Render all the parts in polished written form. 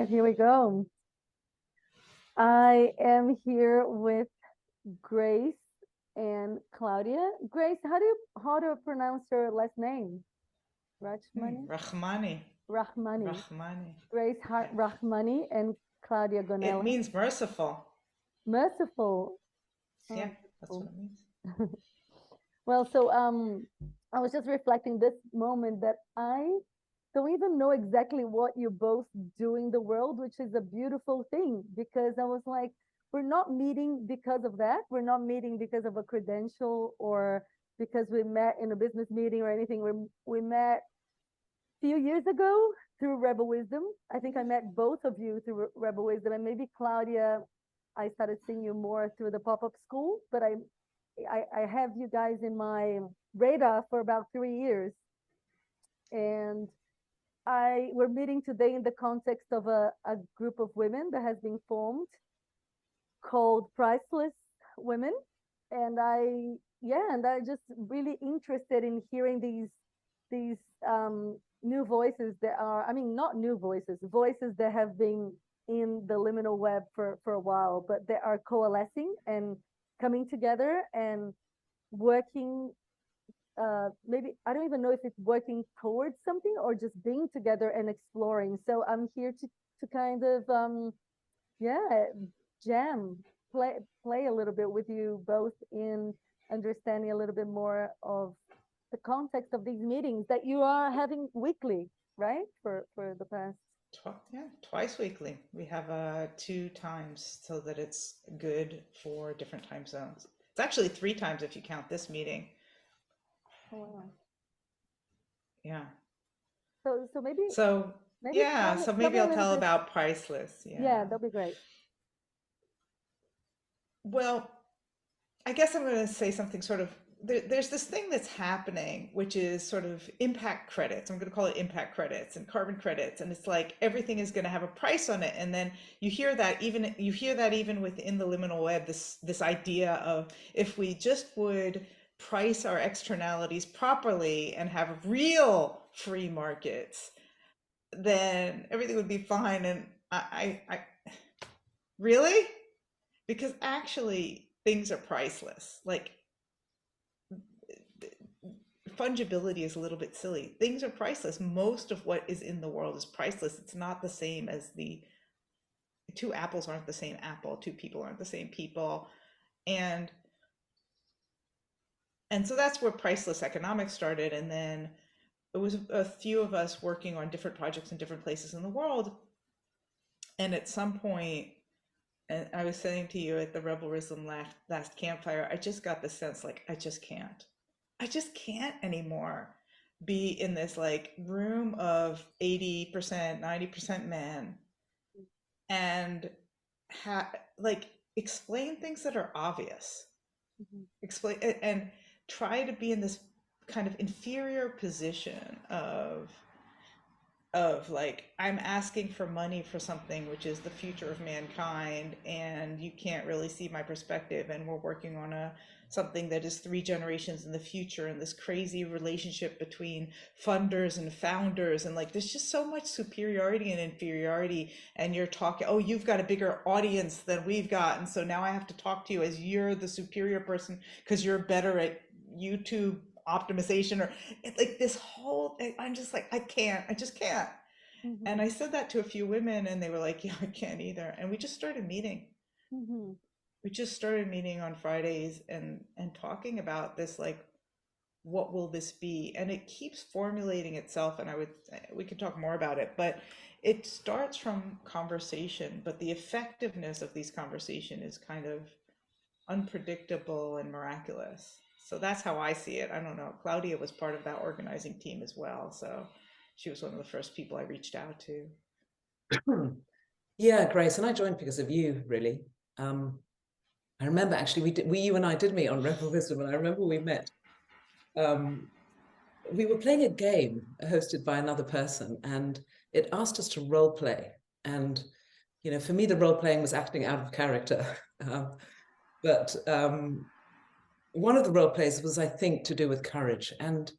right, here we go. I am here with Grace and Claudia. Grace, how do you pronounce your last name? Rachmany? Rachmany. Rachmany. Rachmany. Grace Rachmany and Claudia Gonella. It means merciful. Merciful. Oh, yeah, that's what it means. Well, so I was just reflecting this moment that I don't even know exactly what you both do in the world, which is a beautiful thing, because I was like, we're not meeting because of that. We're not meeting because of a credential or because we met in a business meeting or anything. We met a few years ago through Rebel Wisdom. I think I met both of you through Rebel Wisdom, and maybe Claudia, I started seeing you more through the pop-up school, but I have you guys in my radar for about 3 years. And we're meeting today in the context of a group of women that has been formed called Priceless Women. And I just really interested in hearing these new voices that are, I mean, not new voices that have been in the liminal web for a while, but they are coalescing and coming together and working. Maybe I don't even know if it's working towards something or just being together and exploring. So I'm here to kind of jam, play a little bit with you both in understanding a little bit more of the context of these meetings that you are having weekly, right? For the past Twice weekly. We have 2 times so that it's good for different time zones. It's actually 3 times if you count this meeting. Oh, wow. Yeah. So maybe maybe I'll tell about Priceless. Yeah, that'll be great. Well, I guess I'm going to say something sort of, there's this thing that's happening, which is sort of impact credits. I'm going to call it impact credits and carbon credits. And it's like everything is going to have a price on it. And then you hear that even within the liminal web, this idea of if we just would price our externalities properly and have real free markets, then everything would be fine. And I really, because actually things are priceless. Like fungibility is a little bit silly. Things are priceless. Most of what is in the world is priceless. It's not the same as the 2 apples aren't the same apple, 2 people aren't the same people. And so that's where Priceless Economics started. And then it was a few of us working on different projects in different places in the world. And at some point, and I was saying to you at the Rebel Wisdom last campfire, I just got the sense like, I just can't anymore be in this like room of 80%, 90% men and explain things that are obvious. Explain and try to be in this kind of inferior position of like, I'm asking for money for something which is the future of mankind, and you can't really see my perspective, and we're working on something that is 3 generations in the future, and this crazy relationship between funders and founders, and like there's just so much superiority and inferiority, and you're talking, oh, you've got a bigger audience than we've got, and so now I have to talk to you as you're the superior person because you're better at YouTube optimization, or it's like this whole thing. I'm just like, I just can't. And I said that to a few women and they were like, yeah, I can't either. And we just started meeting. We just started meeting on Fridays and talking about this, like, what will this be? And it keeps formulating itself, and we could talk more about it, but it starts from conversation, but the effectiveness of these conversations is kind of unpredictable and miraculous. So that's how I see it. I don't know. Claudia was part of that organizing team as well. So she was one of the first people I reached out to. Yeah, Grace, and I joined because of you, really. I remember actually you and I did meet on Rebel Wisdom, and I remember we met. We were playing a game hosted by another person, and it asked us to role play. And, you know, for me, the role playing was acting out of character. But one of the role plays was, I think, to do with courage. And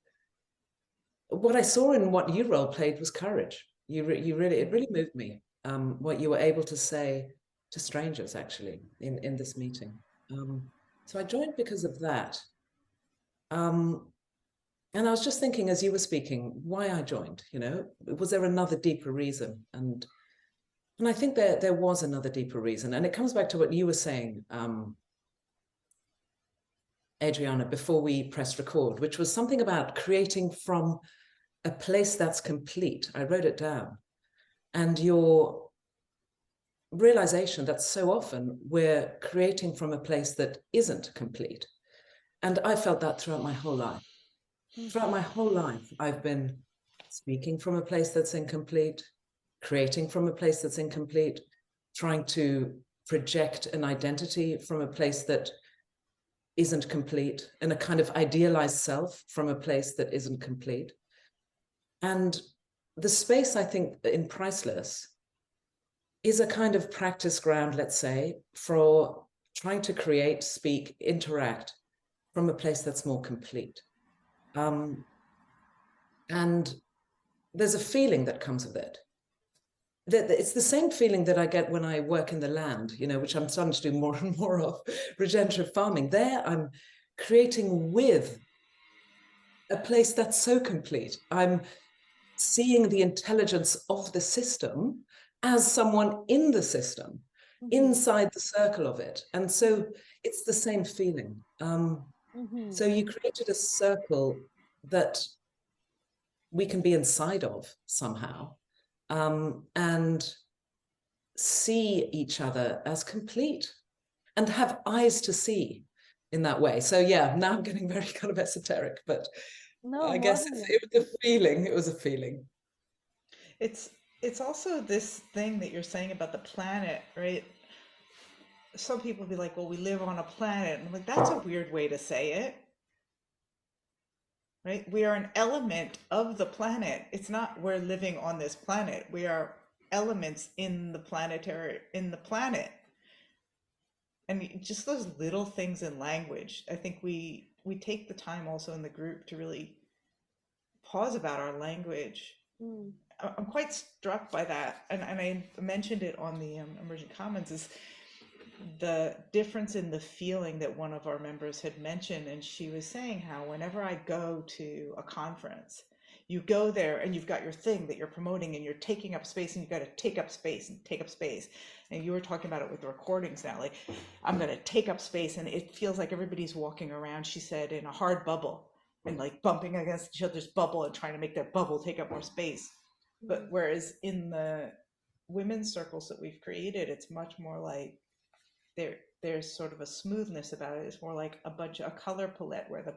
what I saw in what you role played was courage. It really moved me. what you were able to say to strangers, actually, in this meeting. So I joined because of that. And I was just thinking, as you were speaking, why I joined, was there another deeper reason? And I think there was another deeper reason. And it comes back to what you were saying, Adriana, before we pressed record, which was something about creating from a place that's complete. I wrote it down. And your realization that so often we're creating from a place that isn't complete. And I felt that throughout my whole life. Throughout my whole life, I've been speaking from a place that's incomplete, creating from a place that's incomplete, trying to project an identity from a place that isn't complete, and a kind of idealized self from a place that isn't complete. And the space, I think, in Priceless is a kind of practice ground, let's say, for trying to create, speak, interact from a place that's more complete. And there's a feeling that comes with it. It's the same feeling that I get when I work in the land, which I'm starting to do more and more of, regenerative farming. There, I'm creating with a place that's so complete. I'm seeing the intelligence of the system as someone in the system, inside the circle of it. And so it's the same feeling. So you created a circle that we can be inside of somehow, and see each other as complete and have eyes to see in that way. So yeah, now I'm getting very kind of esoteric, but no, I guess it was a feeling. It was a feeling. It's also this thing that you're saying about the planet, right? Some people be like, well, we live on a planet. And I'm like, that's a weird way to say it. Right? We are an element of the planet. It's not we're living on this planet. We are elements in the planet. And just those little things in language, I think we take the time also in the group to really pause about our language. I'm quite struck by that, and I mentioned it on the Emerging Commons, is the difference in the feeling that one of our members had mentioned. And she was saying how whenever I go to a conference, you go there and you've got your thing that you're promoting and you're taking up space, and you've got to take up space and take up space. And you were talking about it with the recordings now, like, I'm going to take up space, and it feels like everybody's walking around, she said, in a hard bubble and like bumping against each other's bubble and trying to make that bubble take up more space. But whereas in the women's circles that we've created, it's much more like there's sort of a smoothness about it. It's more like a color palette where the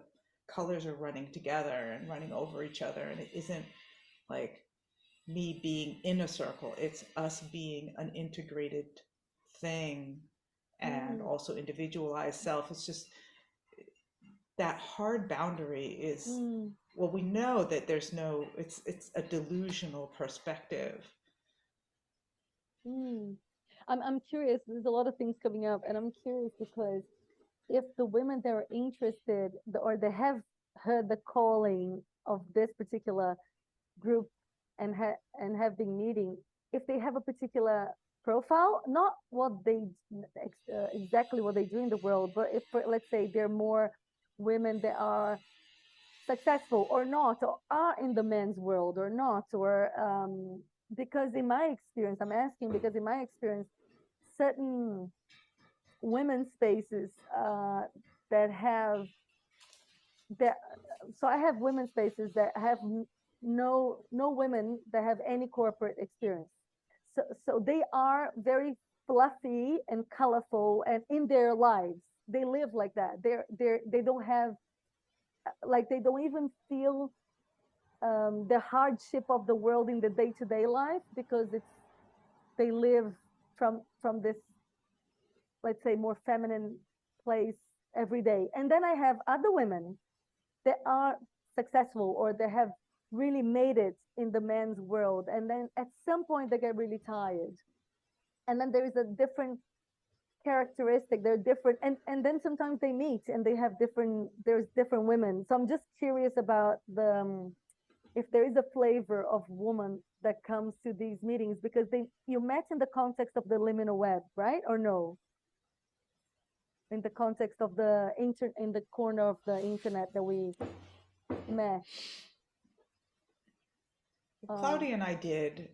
colors are running together and running over each other, and it isn't like me being in a circle. It's us being an integrated thing and also individualized self. It's just that hard boundary is well, we know that there's no, it's a delusional perspective. I'm curious, there's a lot of things coming up, and I'm curious because if the women that are interested or they have heard the calling of this particular group and have been meeting, if they have a particular profile, not what they exactly what they do in the world, but if, let's say, they're more women that are successful or not, or are in the men's world or not, or because in my experience, I'm asking because in my experience, certain women's spaces that have that, so I have women's spaces that have no women that have any corporate experience. So they are very fluffy and colorful, and in their lives they live like that. They don't have, like, they don't even feel the hardship of the world in the day-to-day life, because they live from this, let's say, more feminine place every day. And then I have other women that are successful or they have really made it in the men's world, and then at some point they get really tired, and then there is a different characteristic, they're different, and then sometimes they meet and they have different, there's different women. So I'm just curious about if there is a flavor of woman that comes to these meetings, because you met in the context of the liminal web, right? Or no? In the context of the in the corner of the internet that we met. Claudia and I did.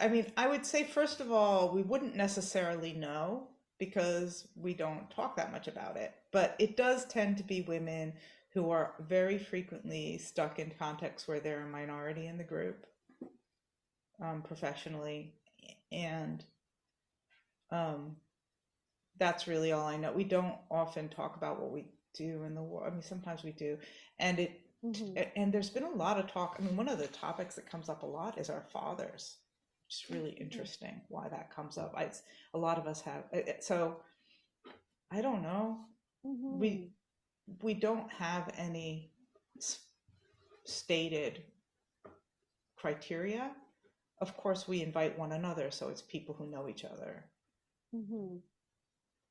I mean, I would say, first of all, we wouldn't necessarily know because we don't talk that much about it. But it does tend to be women who are very frequently stuck in contexts where they're a minority in the group, professionally. And that's really all I know. We don't often talk about what we do in the world. I mean, sometimes we do. And and there's been a lot of talk. I mean, one of the topics that comes up a lot is our fathers. It's really interesting why that comes up. A lot of us have. So I don't know. We don't have any stated criteria. Of course, we invite one another, so it's people who know each other.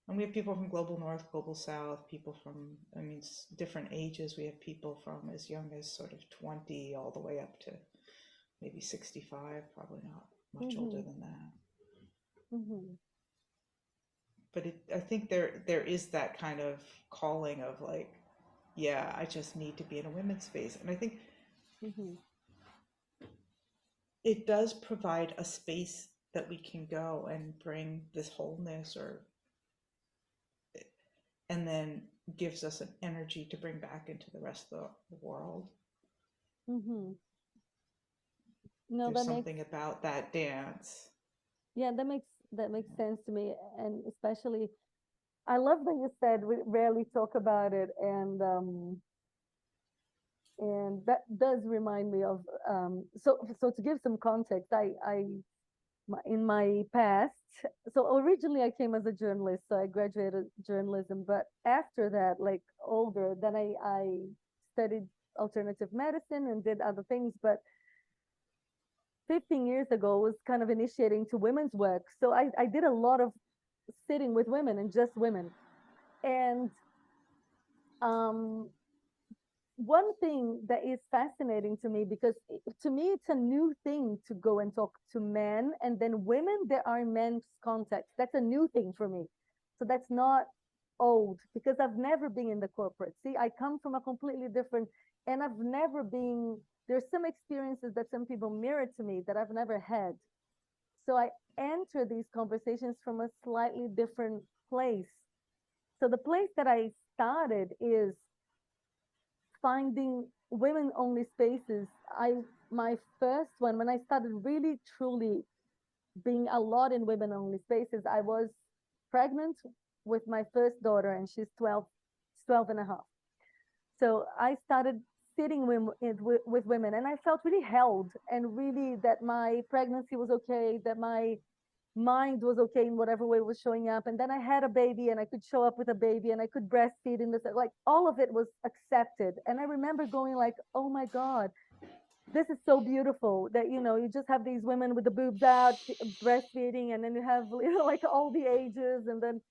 And we have people from global north, global south, people from, I mean, different ages. We have people from as young as sort of 20 all the way up to maybe 65, probably not much older than that. But I think there is that kind of calling of like, yeah, I just need to be in a women's space. And I think it does provide a space that we can go and bring this wholeness and then gives us an energy to bring back into the rest of the world. No, there's something about that dance. Yeah, that makes sense to me. And especially, I love that you said we rarely talk about it, and that does remind me of so to give some context, in my past, so originally I came as a journalist, so I graduated journalism, but after that, like older, then I studied alternative medicine and did other things. But 15 years ago was kind of initiating to women's work, so I did a lot of sitting with women and just women. And one thing that is fascinating to me, because to me it's a new thing to go and talk to men, and then women that are in men's context, that's a new thing for me. So that's not old, because I've never been in the corporate. See, I come from a completely different, and I've never been, there's some experiences that some people mirror to me that I've never had. So I enter these conversations from a slightly different place. So the place that I started is finding women only spaces. My first one, when I started really truly being a lot in women only spaces, I was pregnant with my first daughter, and she's 12 and a half. So I started sitting with women, and I felt really held, and really that my pregnancy was okay, that my mind was okay in whatever way it was showing up. And then I had a baby, and I could show up with a baby, and I could breastfeed in this, like all of it was accepted. And I remember going like, oh my God, this is so beautiful that, you just have these women with the boobs out breastfeeding, and then you have, like all the ages. And then,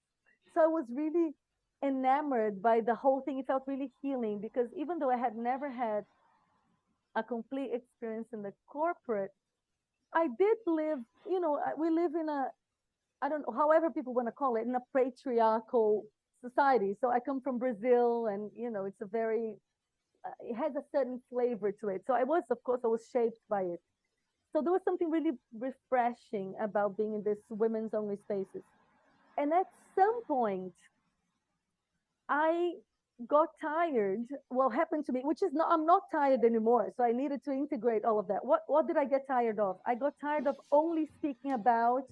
so I was really enamored by the whole thing. It felt really healing, because even though I had never had a complete experience in the corporate, I did live, we live in I don't know, however people want to call it, in a patriarchal society. So I come from Brazil, and, it's a very, it has a certain flavor to it. So I was shaped by it. So there was something really refreshing about being in this women's only spaces. And at some point, I got tired. Well, happened to me, which is not, I'm not tired anymore. So I needed to integrate all of that. What did I get tired of? I got tired of only speaking about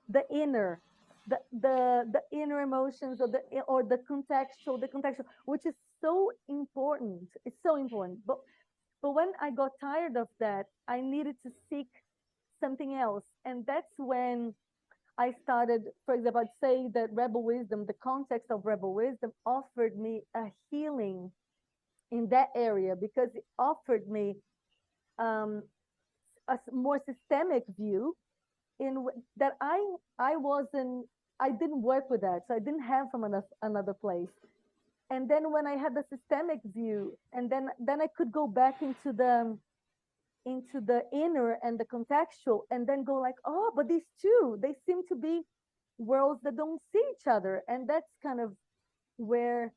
the inner, the inner emotions, or the contextual, which is so important. It's so important. But when I got tired of that, I needed to seek something else. And that's when I started, for example, I'd say that Rebel Wisdom, the context of Rebel Wisdom, offered me a healing in that area, because it offered me a more systemic view in that I didn't work with that, so I didn't have from another place. And then when I had the systemic view, and then I could go back into into the inner and the contextual, and then go like, oh, but these two, they seem to be worlds that don't see each other. And that's kind of where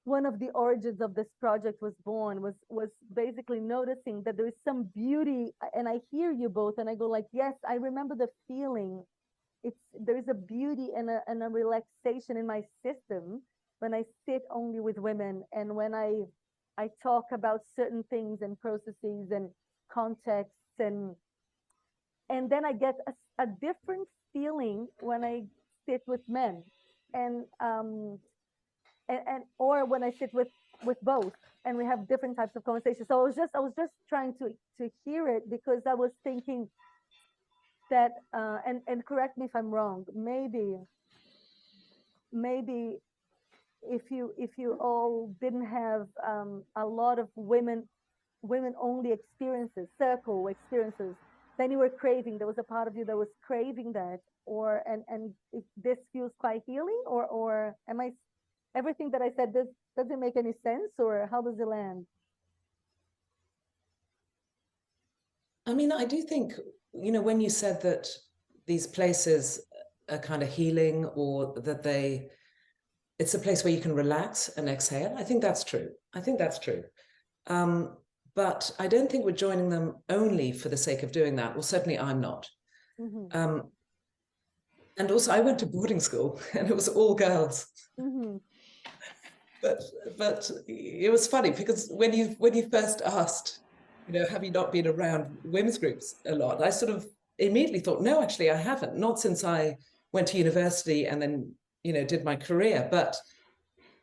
one of the origins of this project was born, was basically noticing that there is some beauty. And I hear you both, and I go like, yes, I remember the feeling. There is a beauty and a relaxation in my system when I sit only with women, and when I talk about certain things and processes and contexts, and then I get a different feeling when I sit with men, and or when I sit with both, and we have different types of conversations. So I was just trying to hear it, because I was thinking that and correct me if I'm wrong, maybe if you all didn't have a lot of women only experiences, circle experiences, then you were craving, there was a part of you that was craving that, or and if this feels quite healing, or am I, everything that I said, does it make any sense, or how does it land? I mean, I do think, you know, when you said that these places are kind of healing, or that it's a place where you can relax and exhale, I think that's true. I think that's true. But I don't think we're joining them only for the sake of doing that. Well, certainly I'm not. Mm-hmm. And also I went to boarding school and it was all girls. Mm-hmm. But it was funny, because when you first asked, you know, have you not been around women's groups a lot? I sort of immediately thought, no, actually I haven't. Not since I went to university and then, you know, did my career, but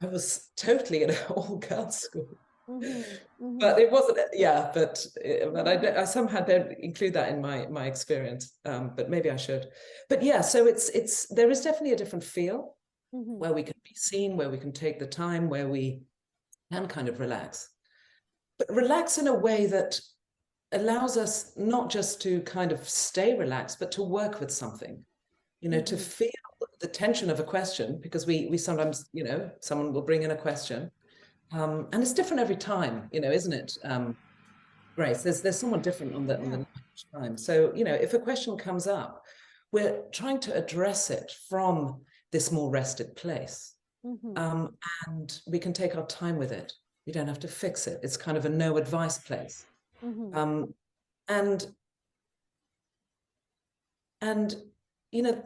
I was totally in an all-girls school. Mm-hmm, mm-hmm. But it wasn't, yeah, but I somehow don't include that in my experience, but maybe I should. But yeah, so there is definitely a different feel, mm-hmm, where we can be seen, where we can take the time, where we can kind of relax. But relax in a way that allows us not just to kind of stay relaxed, but to work with something, you know, mm-hmm, to feel the tension of a question, because we sometimes, you know, someone will bring in a question, and it's different every time, you know, isn't it? Grace, there's someone different on the time. So, you know, if a question comes up, we're trying to address it from this more rested place, mm-hmm, and we can take our time with it. We don't have to fix it. It's kind of a no advice place, mm-hmm, and you know,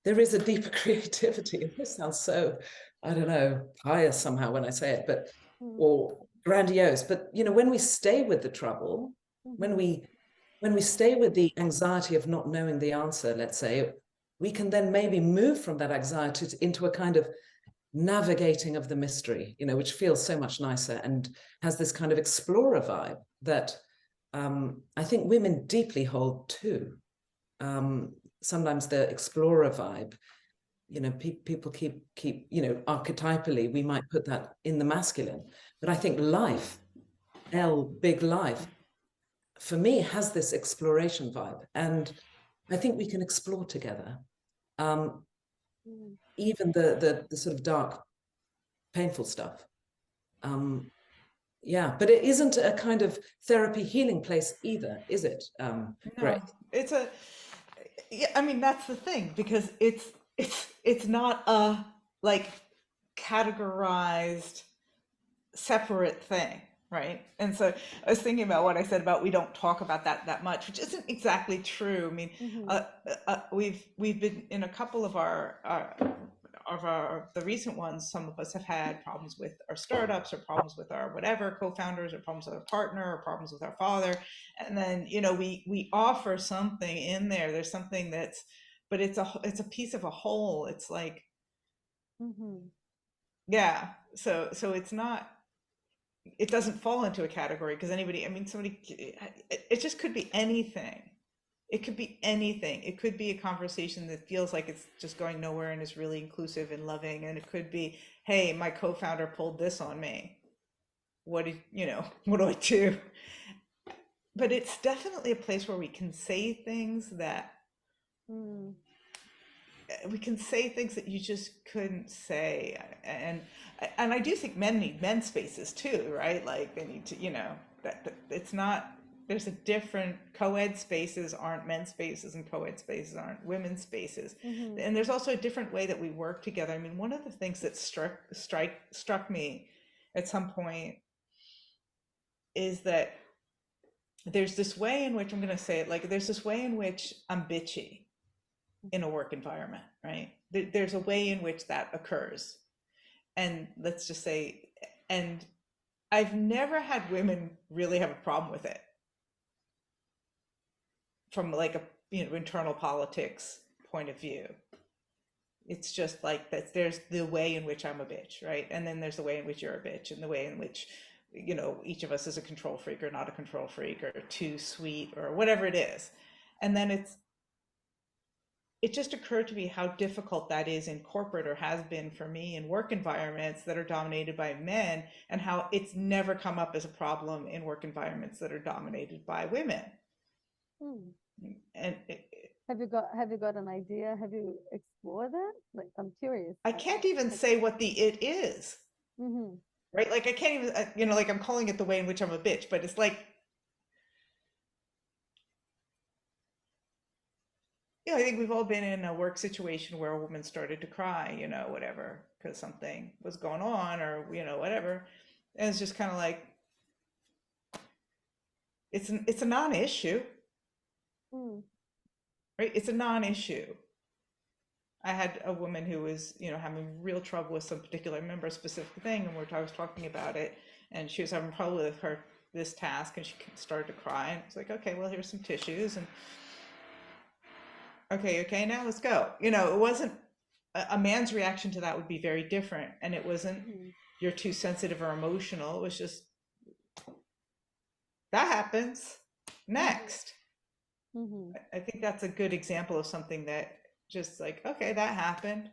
there is a deeper creativity. And this sounds so, I don't know, pious somehow when I say it, but or grandiose. But you know, when we stay with the trouble, mm-hmm, when we stay with the anxiety of not knowing the answer, let's say, we can then maybe move from that anxiety into a kind of navigating of the mystery, you know, which feels so much nicer and has this kind of explorer vibe that I think women deeply hold too. Sometimes the explorer vibe, you know, people keep, you know, archetypally, we might put that in the masculine, but I think life, big life, for me, has this exploration vibe, and I think we can explore together. Even the sort of dark, painful stuff. Yeah, but it isn't a kind of therapy healing place either, is it? No, Great. It's a, yeah, I mean, that's the thing, because it's not a like categorized separate thing, right? And so I was thinking about what I said about we don't talk about that much, which isn't exactly true. I mean, mm-hmm, we've been in a couple of the recent ones. Some of us have had problems with our startups, or problems with our whatever co-founders, or problems with our partner, or problems with our father, and then, you know, we offer something in there. There's something that's, but it's a piece of a whole. It's like, mm-hmm, yeah. So it's not, it doesn't fall into a category, because anybody, I mean, it just could be anything. It could be anything. It could be a conversation that feels like it's just going nowhere and is really inclusive and loving. And it could be, hey, my co-founder pulled this on me. What do I do? But it's definitely a place where we can say things that we can say things that you just couldn't say. And I do think men need men's spaces too, right? Like they need to, you know, that it's not, there's a different, co-ed spaces aren't men's spaces and co-ed spaces aren't women's spaces. And there's also a different way that we work together. I mean, one of the things that struck me at some point is that there's this way in which, I'm going to say it like, there's this way in which I'm bitchy in a work environment, right? There's a way in which that occurs. And let's just say, and I've never had women really have a problem with it from like a, you know, internal politics point of view. It's just like that there's the way in which I'm a bitch, right? And then there's the way in which you're a bitch, and the way in which, you know, each of us is a control freak or not a control freak or too sweet or whatever it is. And then it just occurred to me how difficult that is in corporate, or has been for me in work environments that are dominated by men, and how it's never come up as a problem in work environments that are dominated by women. And have you got an idea? Have you explored that? Like, I'm curious. I can't even say what the it is. Right? Like I can't even, you know, like I'm calling it the way in which I'm a bitch, but it's like, you know, I think we've all been in a work situation where a woman started to cry, you know, whatever, because something was going on, or, you know, whatever. And it's just kind of like, it's a non-issue, right? It's a non-issue. I had a woman who was, you know, having real trouble with some particular, I remember a specific thing, and I was talking about it, and she was having trouble with this task, and she started to cry, and it's like, okay, well, here's some tissues, and okay, now let's go. You know, it wasn't, a man's reaction to that would be very different, and it wasn't, you're too sensitive or emotional. It was just, that happens, next. I think that's a good example of something that just like, okay, that happened.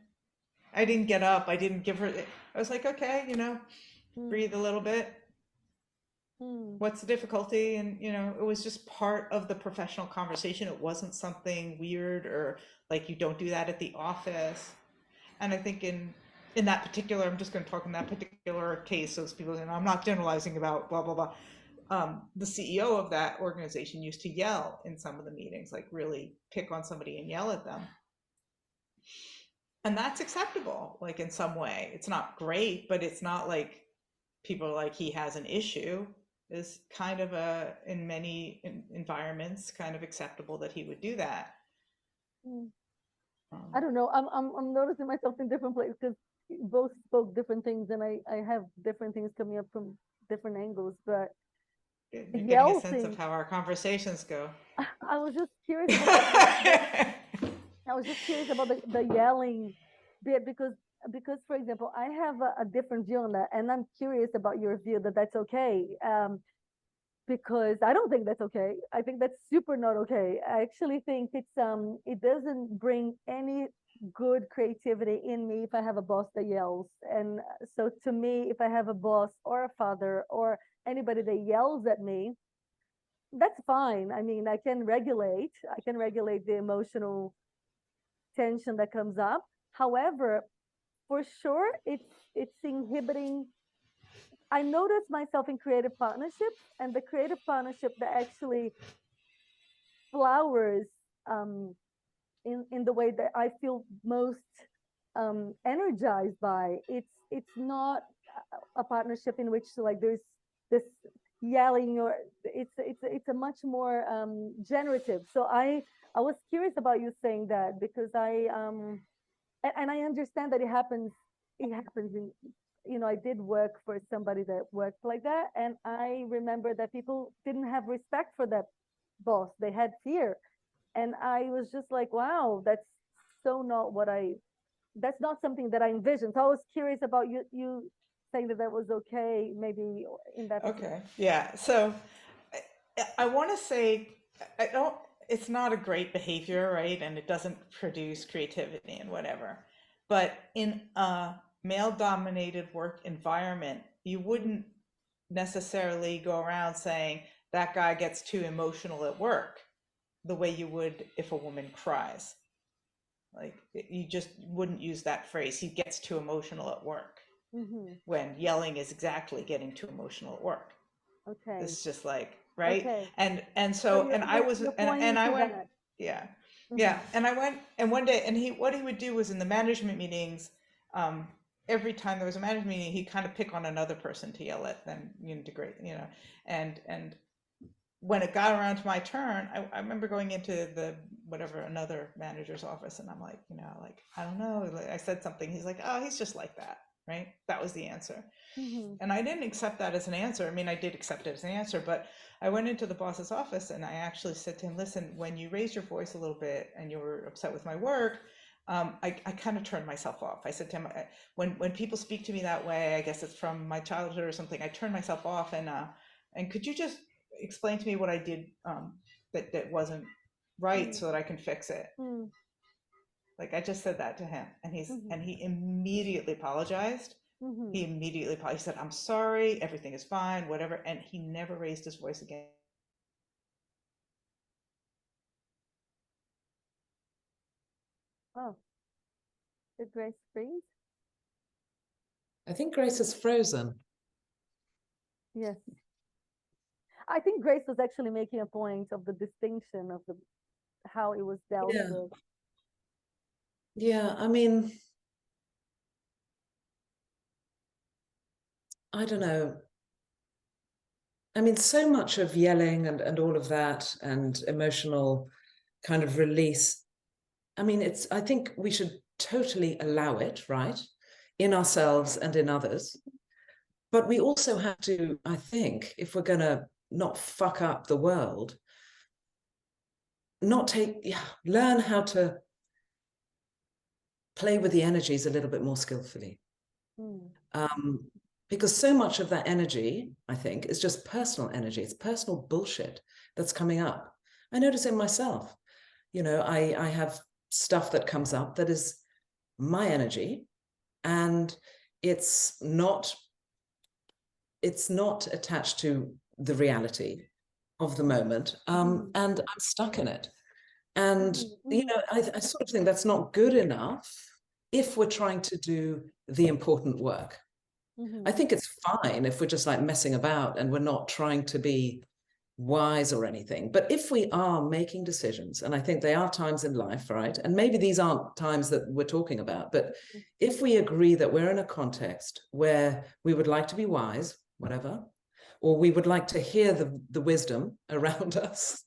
I didn't get up. I didn't give her, I was like, okay, you know, breathe a little bit. What's the difficulty? And, you know, it was just part of the professional conversation. It wasn't something weird, or like, you don't do that at the office. And I think in that particular, I'm just going to talk in that particular case, those people, and I'm not generalizing about blah, blah, blah. The CEO of that organization used to yell in some of the meetings, like really pick on somebody and yell at them. And that's acceptable, like in some way. It's not great, but it's not like people are like, he has an issue. Is kind of in many environments, kind of acceptable that he would do that. I don't know. I'm noticing myself in different places, because both spoke different things, and I have different things coming up from different angles. But you're getting a sense of how our conversations go. I was just curious about the yelling bit, because for example, I have a different view on that, and I'm curious about your view that that's okay. Because I don't think that's okay. I think that's super not okay. I actually think it doesn't bring any good creativity in me if I have a boss that yells. And so to me, if I have a boss or a father or anybody that yells at me, that's fine. I mean, I can regulate the emotional tension that comes up. However, for sure, it's inhibiting. I noticed myself in creative partnerships, and the creative partnership that actually flowers in the way that I feel most energized by. It's not a partnership in which like there's this yelling, or it's a much more generative. So I was curious about you saying that, because and I understand that it happens in, you know, I did work for somebody that worked like that, and I remember that people didn't have respect for that boss. They had fear, and I was just like, wow, that's so not that's not something that I envisioned. So I was curious about you saying that was okay, maybe in that. Okay, yeah. So I want to say, it's not a great behavior, right? And it doesn't produce creativity and whatever. But in a male-dominated work environment, you wouldn't necessarily go around saying that guy gets too emotional at work the way you would if a woman cries. Like, you just wouldn't use that phrase, he gets too emotional at work, when yelling is exactly getting too emotional at work. Okay. It's just like, right? Okay. And so and I was you're and pointing I to went, that. yeah, Mhm. yeah, and I went, and one day, and what he would do was in the management meetings, every time there was a management meeting, he'd kind of pick on another person to yell at them, to grade, and when it got around to my turn, I remember going into another manager's office, and I'm like, like, I don't know, like, I said something. He's like, oh, he's just like that, right? That was the answer. And I didn't accept that as an answer. I mean, I did accept it as an answer, but I went into the boss's office and I actually said to him, listen, when you raised your voice a little bit and you were upset with my work, I kind of turned myself off. I said to him, when people speak to me that way, I guess it's from my childhood or something, I turn myself off, and could you just explain to me what I did that wasn't right so that I can fix it? Like, I just said that to him, and he immediately apologized. He immediately apologized. He said, I'm sorry, everything is fine, whatever. And he never raised his voice again. Oh, did Grace freeze? I think Grace is frozen. Yes. I think Grace was actually making a point of the distinction of how it was dealt with. Yeah, I mean, I don't know. I mean, so much of yelling and all of that and emotional kind of release. I mean, I think we should totally allow it, right? In ourselves and in others. But we also have to, I think, if we're going to not fuck up the world, learn how to play with the energies a little bit more skillfully. Because so much of that energy, I think, is just personal energy. It's personal bullshit that's coming up. I notice it myself. I have stuff that comes up that is my energy, and it's not attached to the reality of the moment, and I'm stuck in it. And I sort of think that's not good enough if we're trying to do the important work. I think it's fine if we're just like messing about and we're not trying to be wise or anything. But if we are making decisions, and I think there are times in life, right? And maybe these aren't times that we're talking about, but if we agree that we're in a context where we would like to be wise, whatever, or we would like to hear the wisdom around us,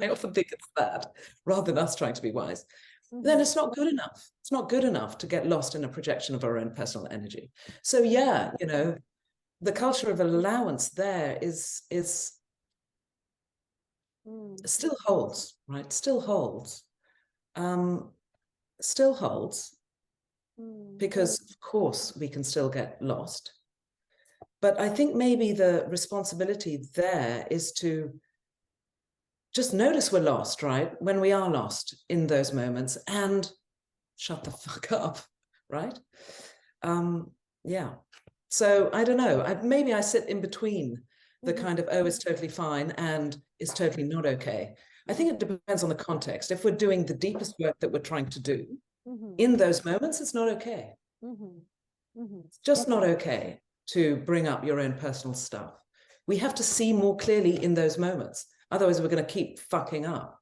I often think it's that, rather than us trying to be wise, then it's not good enough. It's not good enough to get lost in a projection of our own personal energy. So yeah, the culture of allowance there is still holds, right? Still holds. Still holds, because of course we can still get lost. But I think maybe the responsibility there is to just notice we're lost, right? When we are lost in those moments, and shut the fuck up, right? Yeah. So I don't know. Maybe I sit in between the kind of, oh, it's totally fine and it's totally not okay. I think it depends on the context. If we're doing the deepest work that we're trying to do, in those moments, it's not okay. It's just not okay to bring up your own personal stuff. We have to see more clearly in those moments. Otherwise, we're going to keep fucking up.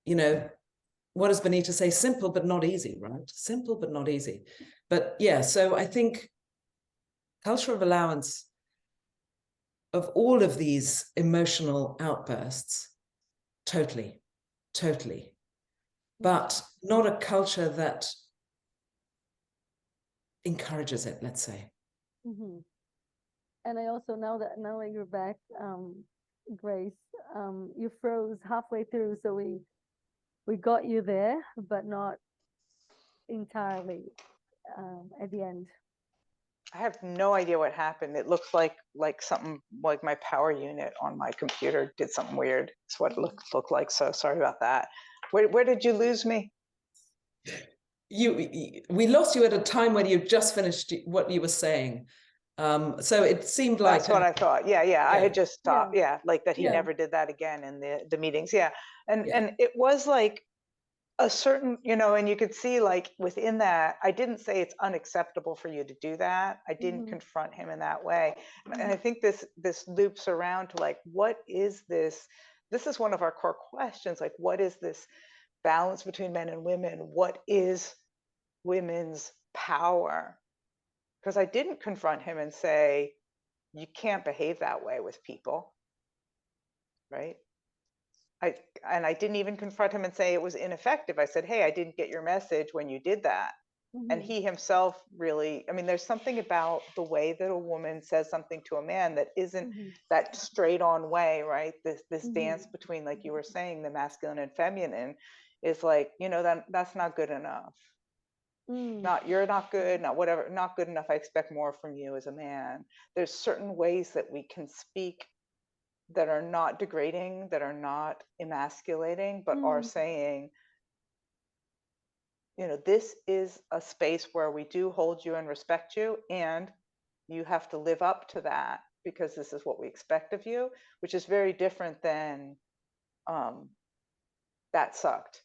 What does Benita say? Simple, but not easy, right? Simple, but not easy. But yeah, so I think culture of allowance of all of these emotional outbursts, totally, but not a culture that encourages it, let's say. And I also, now that you're back, Grace, you froze halfway through, so we got you there, but not entirely at the end. I have no idea what happened. It looks like something like my power unit on my computer did something weird. It's what it looked like. So sorry about that. Where did you lose me? We lost you at a time when you just finished what you were saying. So it seemed like that's what I thought. Yeah. I had just stopped. Yeah, like that he Yeah. never did that again in the meetings. Yeah, and it was like, a certain, and you could see like within that, I didn't say it's unacceptable for you to do that. I didn't confront him in that way. And I think this loops around to like, what is this? This is one of our core questions. Like, what is this balance between men and women? What is women's power? Because I didn't confront him and say, you can't behave that way with people, right? I didn't even confront him and say it was ineffective. I said, hey, I didn't get your message when you did that. And he himself really, I mean, there's something about the way that a woman says something to a man that isn't that straight on way, right? This dance between, like you were saying, the masculine and feminine is like, that's not good enough. Not, you're not good, not whatever, not good enough. I expect more from you as a man. There's certain ways that we can speak that are not degrading, that are not emasculating, but are saying, this is a space where we do hold you and respect you, and you have to live up to that because this is what we expect of you, which is very different than that sucked.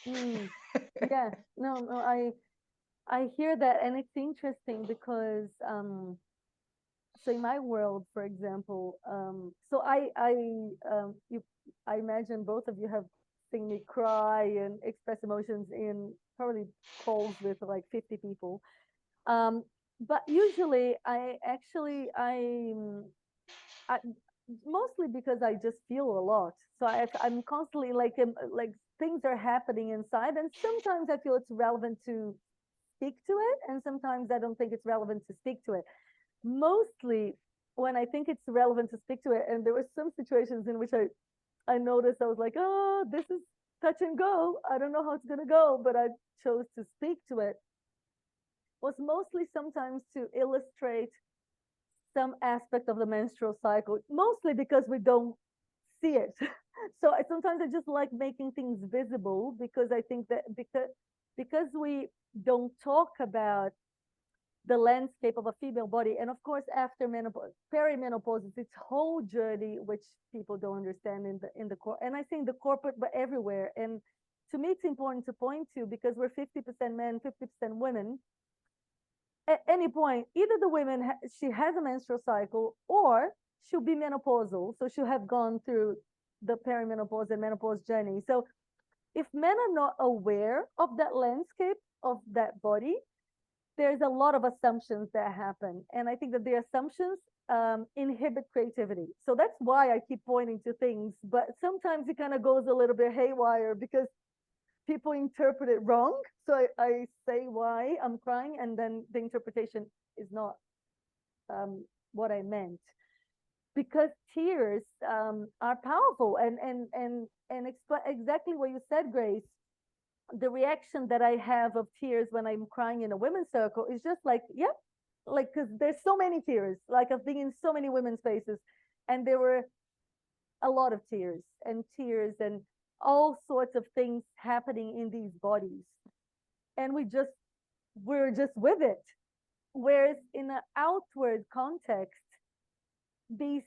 Yeah, no, I hear that, and it's interesting because so in my world, for example, so I imagine both of you have seen me cry and express emotions in probably calls with like 50 people. But usually I mostly because I just feel a lot. So I'm constantly like things are happening inside, and sometimes I feel it's relevant to speak to it, and sometimes I don't think it's relevant to speak to it. Mostly when I think it's relevant to speak to it, and there were some situations in which I noticed I was like, oh, this is touch and go. I don't know how it's gonna go, but I chose to speak to it. Was mostly sometimes to illustrate some aspect of the menstrual cycle, mostly because we don't see it. So sometimes I just like making things visible because I think that because we don't talk about the landscape of a female body, and of course after menopause, perimenopause is its whole journey, which people don't understand in the core, and I think the corporate, but everywhere. And to me, it's important to point to, because we're 50% men, 50% women. At any point, either the women she has a menstrual cycle, or she'll be menopausal, so she'll have gone through the perimenopause and menopause journey. So if men are not aware of that landscape of that body, there's a lot of assumptions that happen, and I think that the assumptions inhibit creativity. So that's why I keep pointing to things, but sometimes it kind of goes a little bit haywire because people interpret it wrong. So I say why I'm crying, and then the interpretation is not what I meant. Because tears are powerful, and exactly what you said, Grace. The reaction that I have of tears when I'm crying in a women's circle is just like, yep, like, because there's so many tears. Like, I've been in so many women's faces, and there were a lot of tears and all sorts of things happening in these bodies, and we're just with it. Whereas in an outward context, these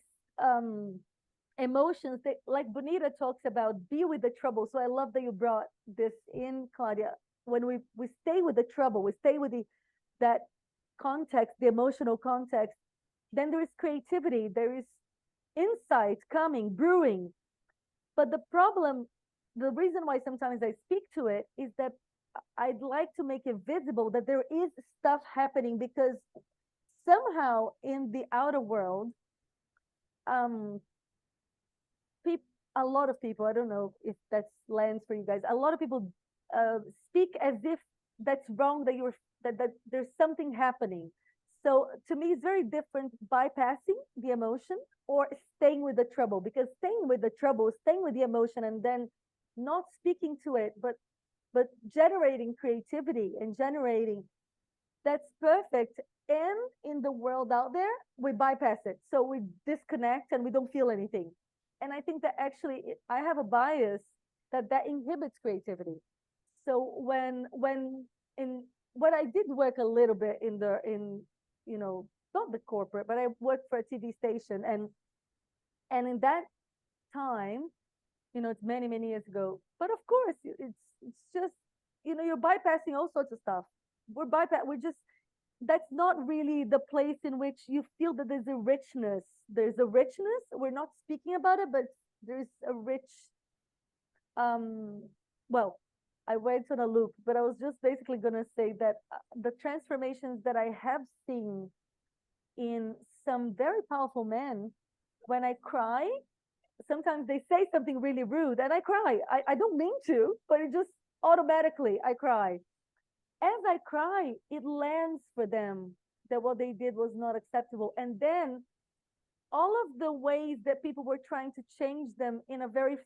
emotions that, like Bonita talks about, be with the trouble. So I love that you brought this in, Claudia. When we stay with the trouble, we stay with that context, the emotional context, then there is creativity, there is insight coming, brewing. But the reason why sometimes I speak to it is that I'd like to make it visible that there is stuff happening, because somehow in the outer world, a lot of people, I don't know if that's lands for you guys, a lot of people speak as if that's wrong, that there's something happening. So to me, it's very different bypassing the emotion or staying with the trouble, because staying with the trouble, staying with the emotion, and then not speaking to it, but generating creativity and generating, that's perfect. And in the world out there, we bypass it. So we disconnect and we don't feel anything. And I think that actually I have a bias that inhibits creativity. So when I did work a little bit in not the corporate, but I worked for a TV station, and in that time It's many, many years ago. But of course, it's just, you're bypassing all sorts of stuff. We're just, that's not really the place in which you feel that there's a richness. There's a richness. We're not speaking about it, but there's a rich, um, well, I went on a loop, but I was just basically going to say that the transformations that I have seen in some very powerful men, when I cry, sometimes they say something really rude and I cry. I don't mean to, but it just automatically I cry. As I cry, it lands for them that what they did was not acceptable. And then all of the ways that people were trying to change them in a very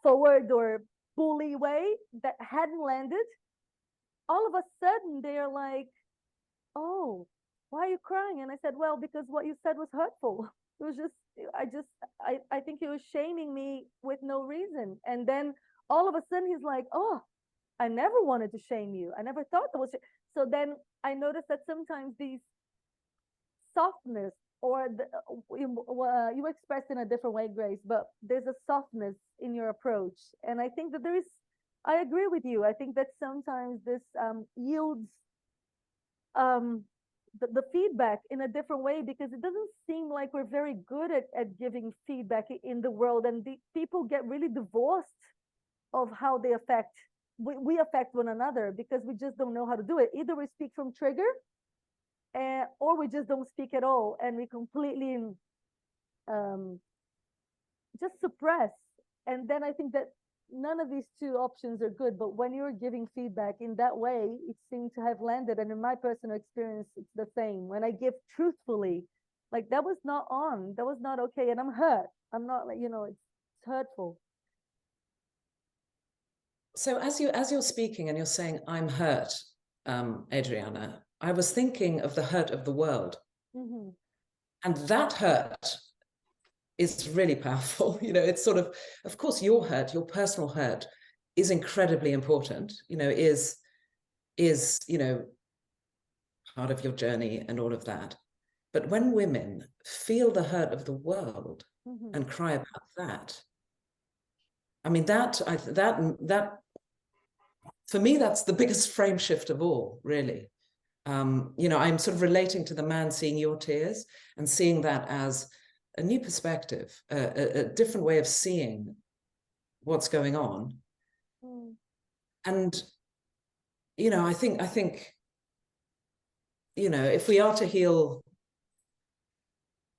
forward or bully way that hadn't landed, all of a sudden they're like, oh, why are you crying? And I said, well, because what you said was hurtful. It was just, I think he was shaming me with no reason. And then all of a sudden he's like, oh, I never wanted to shame you. I never thought that was. So then I noticed that sometimes these softness or you expressed in a different way, Grace, but there's a softness in your approach. And I think that I agree with you. I think that sometimes this yields um, the feedback in a different way, because it doesn't seem like we're very good at giving feedback in the world. And the people get really divorced of how they affect, we affect one another, because we just don't know how to do it. Either we speak from trigger, or we just don't speak at all, and we completely just suppress. And then I think that none of these two options are good. But when you're giving feedback in that way, it seems to have landed. And in my personal experience, it's the same. When I give truthfully, like, that was not on, that was not okay, and I'm hurt. I'm not like, it's hurtful. So as you're speaking and you're saying, I'm hurt, Adriana, I was thinking of the hurt of the world. Mm-hmm. And that hurt is really powerful. It's sort of course, your hurt, your personal hurt is incredibly important, is part of your journey and all of that. But when women feel the hurt of the world Mm-hmm. and cry about that, I mean, that for me, that's the biggest frame shift of all, really. I'm sort of relating to the man seeing your tears and seeing that as a new perspective, a different way of seeing what's going on. Mm. And, I think, if we are to heal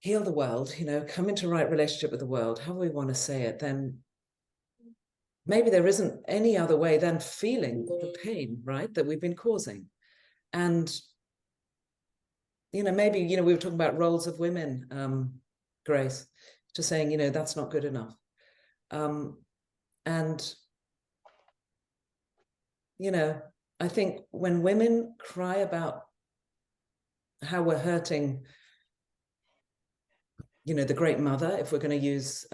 the world, come into right relationship with the world, however we want to say it, then maybe there isn't any other way than feeling the pain, right, that we've been causing. And, maybe, we were talking about roles of women, Grace, just saying, that's not good enough. And, I think when women cry about how we're hurting, the great mother, if we're going to use,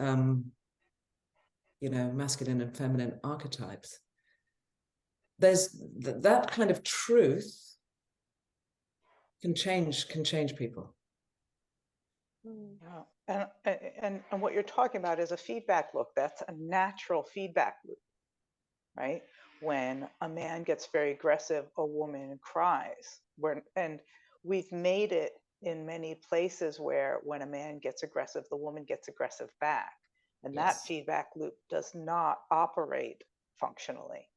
masculine and feminine archetypes, there's that kind of truth can change people. Yeah. And what you're talking about is a feedback loop. That's a natural feedback loop, right? When a man gets very aggressive, a woman cries. And we've made it in many places where when a man gets aggressive, the woman gets aggressive back. And Yes. That feedback loop does not operate functionally.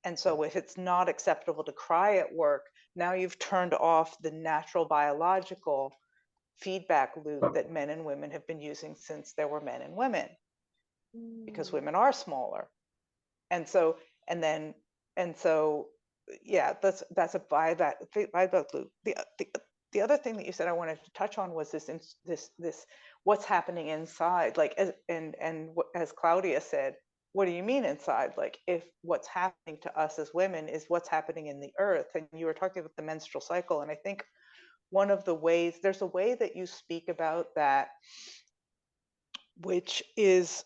And so if it's not acceptable to cry at work, now you've turned off the natural biological feedback loop that men and women have been using since there were men and women, because women are smaller. And so yeah, that's a feedback loop. The other thing that you said I wanted to touch on was this what's happening inside, like, as Claudia said, what do you mean inside? Like, if what's happening to us as women is what's happening in the earth. And you were talking about the menstrual cycle, and I think one of the ways, there's a way that you speak about that, which is,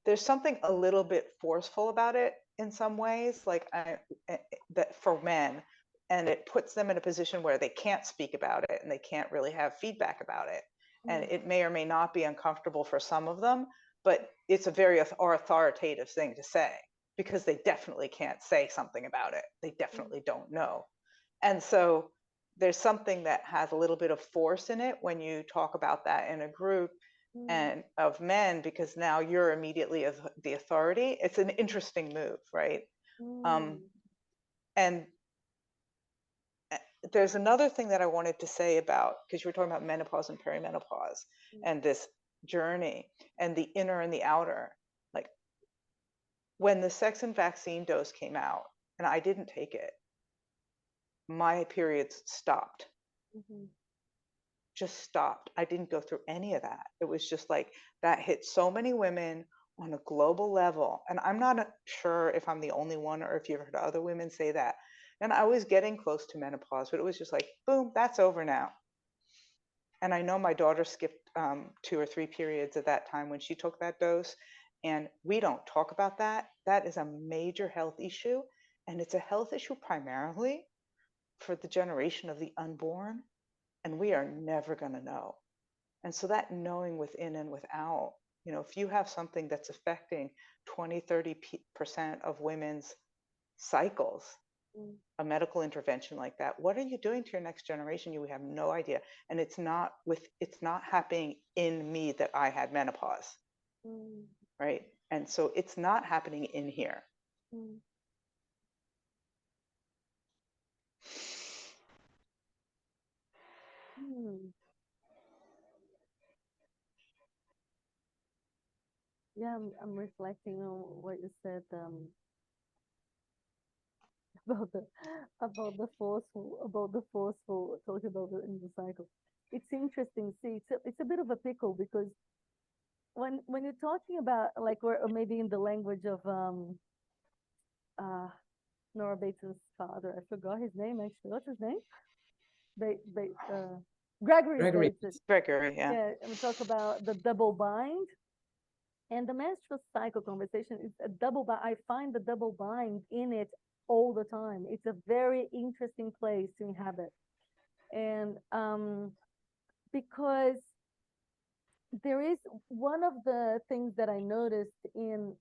there's something a little bit forceful about it in some ways, like that for men, and it puts them in a position where they can't speak about it and they can't really have feedback about it. and it may or may not be uncomfortable for some of them, but it's a very authoritative thing to say, because they definitely can't say something about it. They definitely don't know. And so there's something that has a little bit of force in it when you talk about that in a group and of men, because now you're immediately the authority. It's an interesting move, right? And there's another thing that I wanted to say about, because you were talking about menopause and perimenopause and this journey and the inner and the outer. Like, when the sex and vaccine dose came out and I didn't take it, my periods stopped. Just stopped. I didn't go through any of that. It was just like that hit so many women on a global level. And I'm not sure if I'm the only one or if you've heard other women say that. And I was getting close to menopause, but it was just like, boom, that's over now. And I know my daughter skipped 2 or 3 periods at that time when she took that dose. And we don't talk about that. That is a major health issue. And it's a health issue primarily for the generation of the unborn. And we are never going to know. And so that knowing within and without, if you have something that's affecting 20, 30% of women's cycles, a medical intervention like that, what are you doing to your next generation? You have no idea. And it's not happening in me that I had menopause, right? And so it's not happening in here. Yeah, I'm reflecting on what you said about the forceful talking about in the cycle. It's interesting. See, it's a bit of a pickle, because when you're talking about, like, or maybe in the language of Nora Bates's father, I forgot his name actually. What's his name? Gregory Bates. Gregory, yeah. Yeah, and we talk about the double bind. And the menstrual cycle conversation is a double bind. I find the double bind in it all the time. It's a very interesting place to inhabit. And because there is one of the things that I noticed in,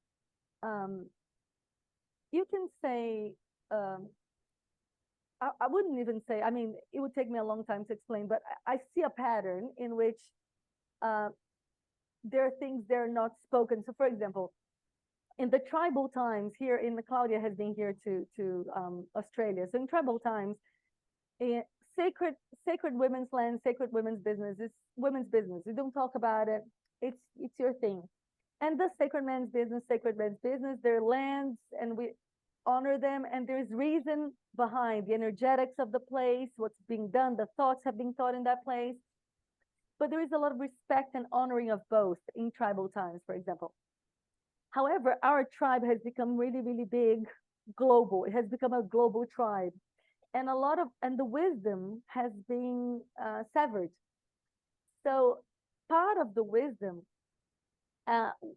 you can say, I wouldn't even say, I mean, it would take me a long time to explain, but I see a pattern in which there are things that are not spoken. So, for example, in the tribal times here Claudia has been here to Australia. So in tribal times, sacred women's land, sacred women's business is women's business. You don't talk about it. It's your thing. And the sacred men's business, their lands, and we honor them. And there's reason behind the energetics of the place, what's being done, the thoughts have been thought in that place. But there is a lot of respect and honoring of both in tribal times, for example. However, our tribe has become really, really big, global. It has become a global tribe. And the wisdom has been severed. So part of the wisdom,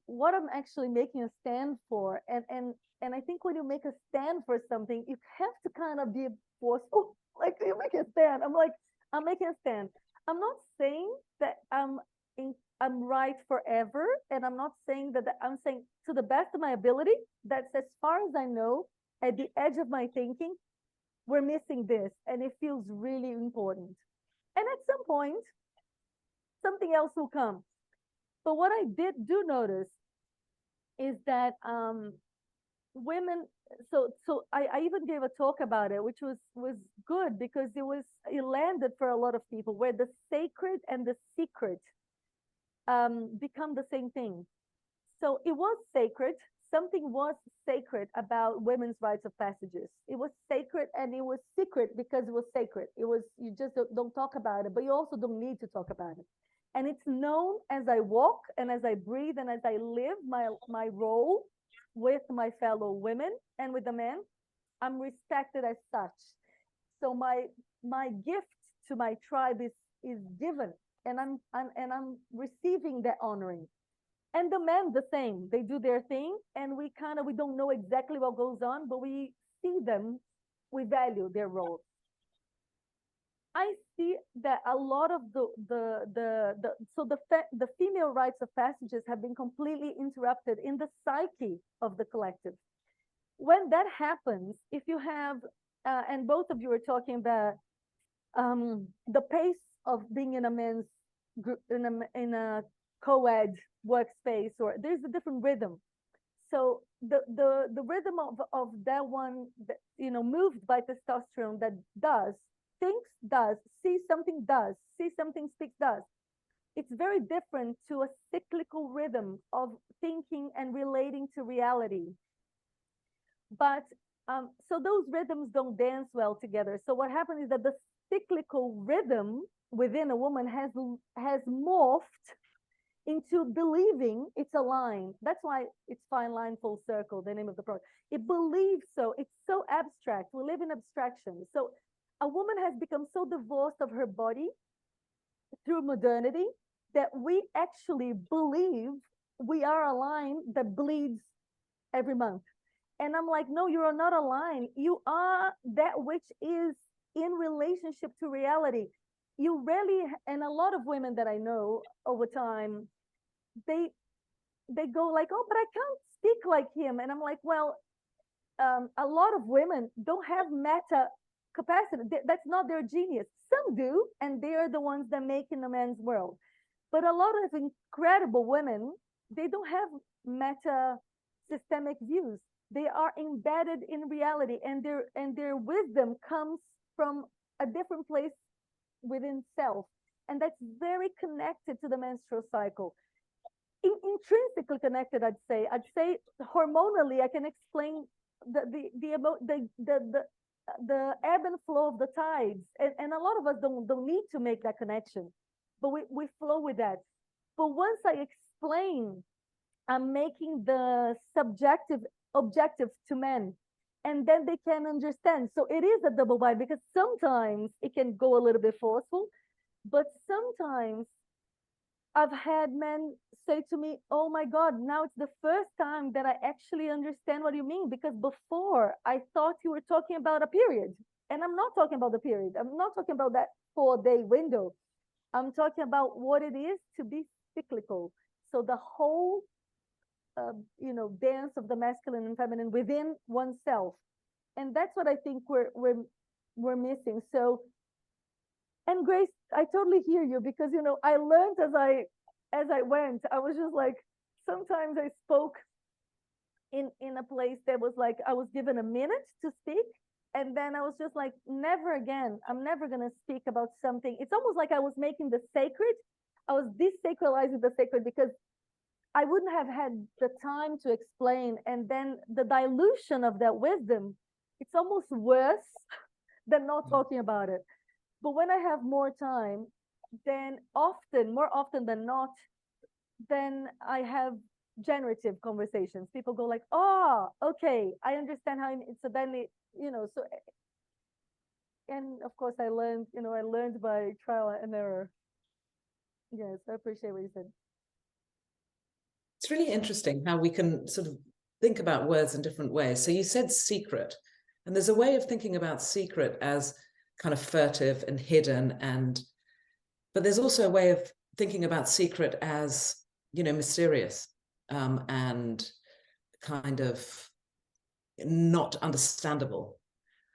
what I'm actually making a stand for, and I think when you make a stand for something, you have to kind of be forceful. Like, you make a stand. I'm making a stand. I'm not saying that I'm right forever, and I'm not saying that. I'm saying, to the best of my ability, that's as far as I know, at the edge of my thinking, we're missing this, and it feels really important. And at some point, something else will come. But what I do notice is that women. So I even gave a talk about it, which was good, because it landed for a lot of people, where the sacred and the secret become the same thing. So it was sacred. Something was sacred about women's rites of passages. It was sacred, and it was secret because it was sacred. It was, you just don't talk about it, but you also don't need to talk about it. And it's known as I walk and as I breathe and as I live my role with my fellow women and with the men, I'm respected as such. So my gift to my tribe is given, and I'm receiving that honoring. And the men the same. They do their thing, and we don't know exactly what goes on, but we see them, we value their role. I see that a lot of the female rites of passages have been completely interrupted in the psyche of the collective. When that happens, if you have, and both of you are talking about the pace of being in a men's group, in a co-ed workspace, or there's a different rhythm. So the rhythm of that one, that, you know, moved by testosterone, that does, thinks, does, sees something, does, sees something, speaks, does. It's very different to a cyclical rhythm of thinking and relating to reality. But so those rhythms don't dance well together. So what happens is that the cyclical rhythm within a woman has morphed into believing it's a line. That's why it's Fine Line Full Circle, the name of the project. It believes so. It's so abstract. We live in abstraction. So a woman has become so divorced of her body through modernity that we actually believe we are a line that bleeds every month. And I'm like, no, you are not a line. You are that which is in relationship to reality. You rarely, and a lot of women that I know over time, they go like, oh, but I can't speak like him. And I'm like, well, a lot of women don't have meta capacity. That's not their genius. Some do, and they are the ones that make in the men's world. But a lot of incredible women, they don't have meta systemic views. They are embedded in reality, and their wisdom comes from a different place within self, and that's very connected to the menstrual cycle. Intrinsically connected, I'd say. Hormonally, I can explain the ebb and flow of the tides, and a lot of us don't need to make that connection, but we flow with that. But once I explain, I'm making the subjective objective to men, and then they can understand. So it is a double bind, because sometimes it can go a little bit forceful, but sometimes I've had men say to me, oh my God, now it's the first time that I actually understand what you mean, because before I thought you were talking about a period, and I'm not talking about the period. I'm not talking about that 4-day window. I'm talking about what it is to be cyclical. So the whole dance of the masculine and feminine within oneself, and that's what I think we're missing. So, and Grace, I totally hear you, because I learned as I went. I was just like, sometimes I spoke in a place that was like I was given a minute to speak, and then I was just like, never again. I'm never gonna speak about something. It's almost like I was making the sacred. I was desacralizing the sacred, because I wouldn't have had the time to explain, and then the dilution of that wisdom, it's almost worse than not talking about it. But when I have more time, then more often than not, then I have generative conversations. People go like, oh, okay, I understand how it's so then so, and of course I learned by trial and error. Yes, I appreciate what you said. It's really interesting how we can sort of think about words in different ways. So you said secret, and there's a way of thinking about secret as kind of furtive and hidden, but there's also a way of thinking about secret as, mysterious, and kind of not understandable.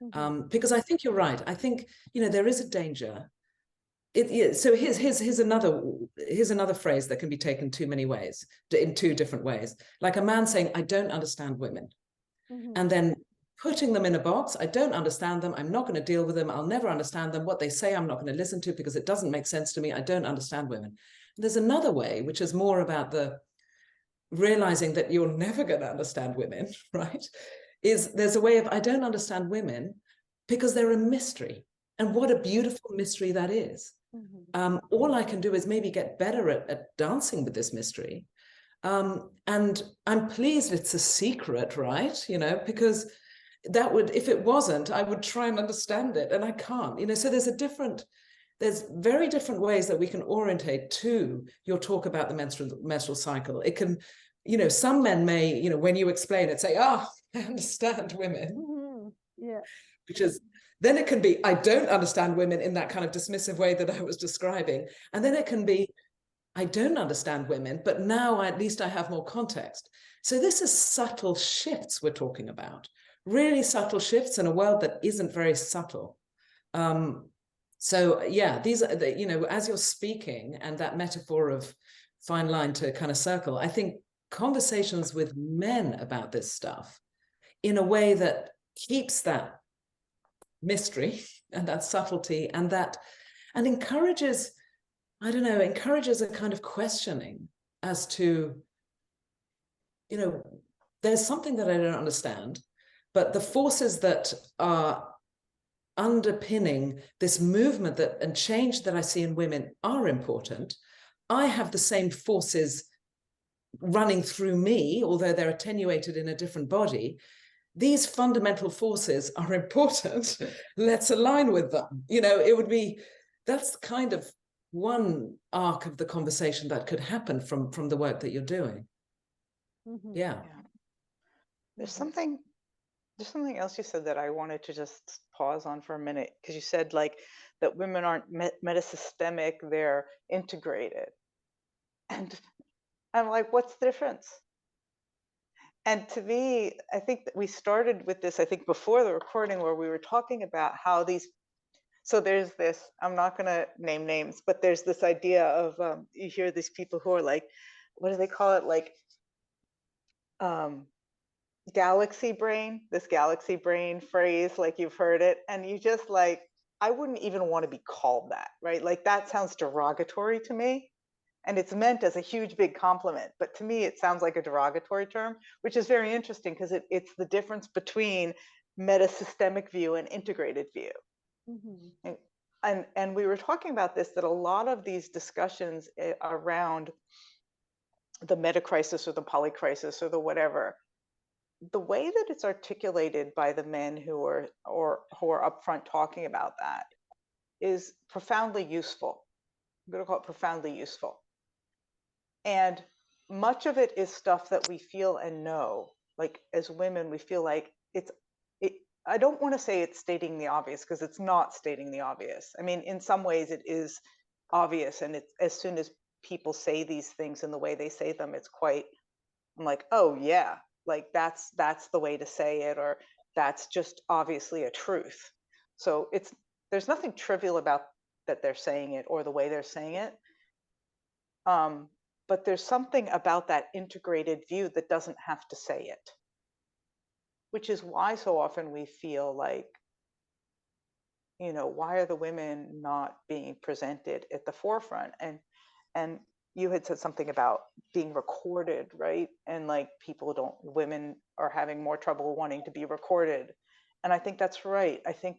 Mm-hmm. Because I think you're right. I think, there is a danger. So here's another phrase that can be taken too many ways, in two different ways. Like a man saying, I don't understand women. Mm-hmm. And then putting them in a box. I don't understand them. I'm not going to deal with them. I'll never understand them. What they say, I'm not going to listen to, because it doesn't make sense to me. I don't understand women. And there's another way, which is more about the realizing that you're never going to understand women, right? There's a way of, I don't understand women because they're a mystery. And what a beautiful mystery that is. Mm-hmm. All I can do is maybe get better at dancing with this mystery. And I'm pleased it's a secret, right? Because that would, if it wasn't, I would try and understand it, and I can't. So there's very different ways that we can orientate to your talk about the menstrual cycle. It can, some men may, when you explain it, say, I understand women. Mm-hmm. Yeah. Which is Then it can be, I don't understand women in that kind of dismissive way that I was describing. And then it can be, I don't understand women, but now at least I have more context. So this is subtle shifts we're talking about, really subtle shifts in a world that isn't very subtle. So yeah, these are, you know, as you're speaking, and that metaphor of fine line to kind of circle, I think conversations with men about this stuff in a way that keeps that mystery and that subtlety and encourages, I don't know, encourages a kind of questioning as to, you know, there's something that I don't understand, but the forces that are underpinning this movement that and change that I see in women are important. I have the same forces running through me, although they're attenuated in a different body. These fundamental forces are important. Let's align with them. You know, it would be, that's kind of one arc of the conversation that could happen from the work that you're doing. Yeah. There's something else you said that I wanted to just pause on for a minute, because you said like that women aren't metasystemic, they're integrated. And I'm like, what's the difference? And to me, I think that we started with this, I think before the recording, where we were talking about how so there's this, I'm not going to name names, but there's this idea of, you hear these people who are like, what do they call it? Like, galaxy brain, this galaxy brain phrase, like you've heard it. And you just like, I wouldn't even want to be called that, right? Like that sounds derogatory to me. And it's meant as a huge, big compliment. But to me, it sounds like a derogatory term, which is very interesting because it's the difference between metasystemic view and integrated view. And we were talking about this, that a lot of these discussions around the meta crisis or the poly crisis or the whatever, the way that it's articulated by the men who are upfront talking about that is profoundly useful. I'm going to call it profoundly useful. And much of it is stuff that we feel and know. Like as women, we feel like I don't want to say it's stating the obvious, because it's not stating the obvious. I mean, in some ways it is obvious. And it's, as soon as people say these things in the way they say them, it's quite, I'm like, oh yeah, like that's the way to say it, or that's just obviously a truth. So there's nothing trivial about that they're saying it or the way they're saying it. But there's something about that integrated view that doesn't have to say it, which is why so often we feel like, you know, why are the women not being presented at the forefront? And you had said something about being recorded, right? And like women are having more trouble wanting to be recorded. And I think that's right. I think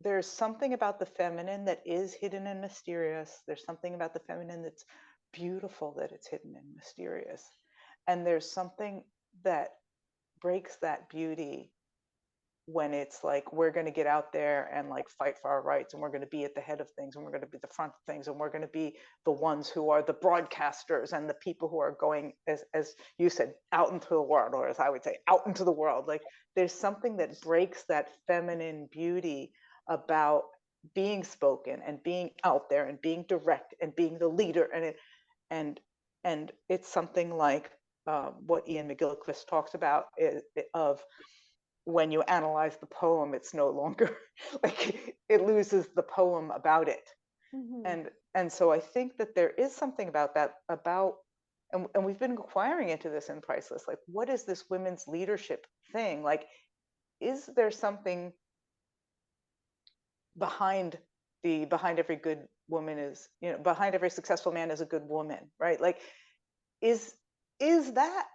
there's something about the feminine that is hidden and mysterious. There's something about the feminine that's beautiful, that it's hidden and mysterious. And there's something that breaks that beauty when it's like, we're going to get out there and like fight for our rights, and we're going to be at the head of things, and we're going to be the front of things, and we're going to be the ones who are the broadcasters and the people who are going, as you said, out into the world, or as I would say, out into the world. Like there's something that breaks that feminine beauty about being spoken and being out there and being direct and being the leader. And it's something like what Ian McGilchrist talks about of when you analyze the poem, it's no longer like it loses the poem about it. And so I think that there is something about that, and we've been inquiring into this in Priceless, like what is this women's leadership thing? Like, is there something behind every good woman is, you know, behind every successful man is a good woman, right? Like, is that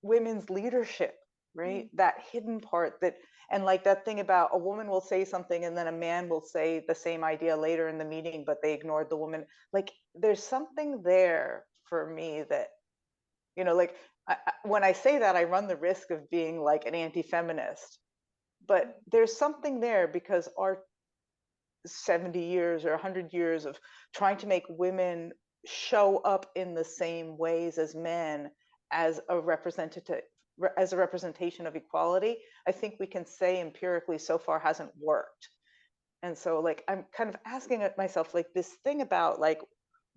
women's leadership, right? That hidden part that, and like that thing about a woman will say something and then a man will say the same idea later in the meeting, but they ignored the woman. Like there's something there for me that, you know, like when I say that, I run the risk of being like an anti-feminist, but there's something there because our 70 years or 100 years of trying to make women show up in the same ways as men as a representative as a representation of equality, I think we can say empirically so far hasn't worked. And so like, I'm kind of asking myself, like, this thing about like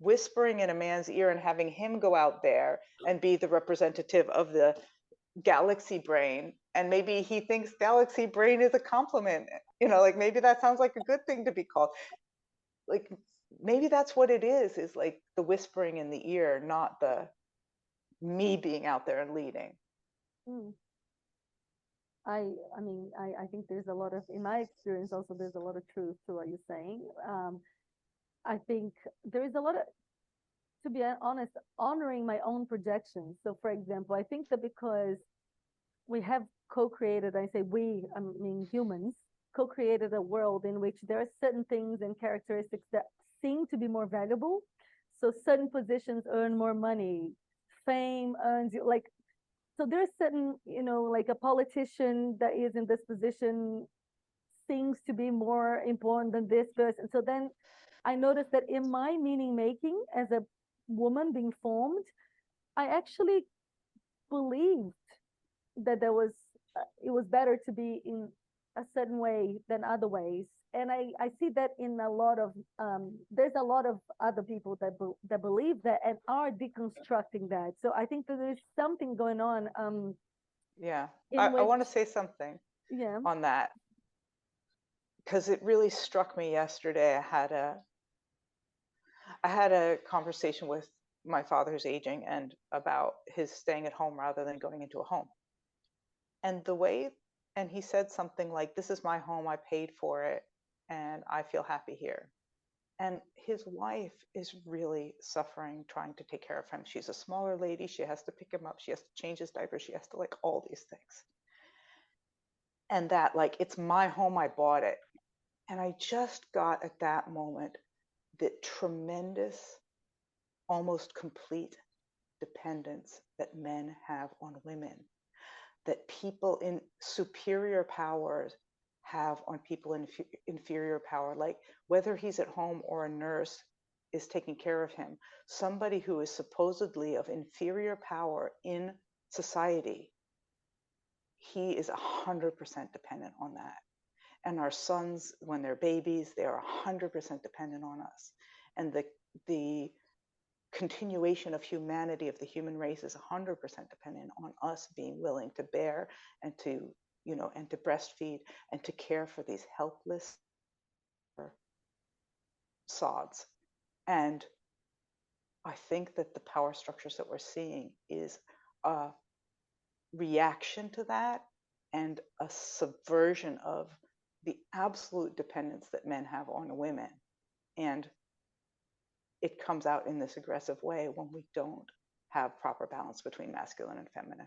whispering in a man's ear and having him go out there and be the representative of the galaxy brain, and maybe he thinks galaxy brain is a compliment, you know, like maybe that sounds like a good thing to be called. Like maybe that's what it is like the whispering in the ear, not the me being out there and leading. I mean, I think there's a lot of, in my experience also, there's a lot of truth to what you're saying. I think there is a lot of, to be honest, honoring my own projections. So for example, I think that because we have co-created, I say we, I mean humans, co-created a world in which there are certain things and characteristics that seem to be more valuable. So certain positions earn more money, fame earns you, like, so there's certain, you know, like a politician that is in this position seems to be more important than this person. So then I noticed that in my meaning making as a woman being formed, I actually believed that there was, it was better to be in a certain way than other ways. And I see that in a lot of, there's a lot of other people that believe that and are deconstructing that. So I think that there's something going on. Yeah, I want to say something on that, because it really struck me yesterday. I had a conversation with my father who's aging and about his staying at home rather than going into a home. And and he said something like, this is my home, I paid for it, and I feel happy here. And his wife is really suffering trying to take care of him. She's a smaller lady. She has to pick him up. She has to change his diaper. She has to like all these things. And that like, it's my home, I bought it. And I just got at that moment the tremendous, almost complete dependence that men have on women, that people in superior powers have on people in inferior power, like whether he's at home or a nurse is taking care of him, somebody who is supposedly of inferior power in society, he is 100% dependent on that. And our sons, when they're babies, they are 100% dependent on us. And the continuation of humanity, of the human race, is 100% dependent on us being willing to bear and to, you know, and to breastfeed and to care for these helpless sods. And I think that the power structures that we're seeing is a reaction to that and a subversion of the absolute dependence that men have on women. And it comes out in this aggressive way when we don't have proper balance between masculine and feminine.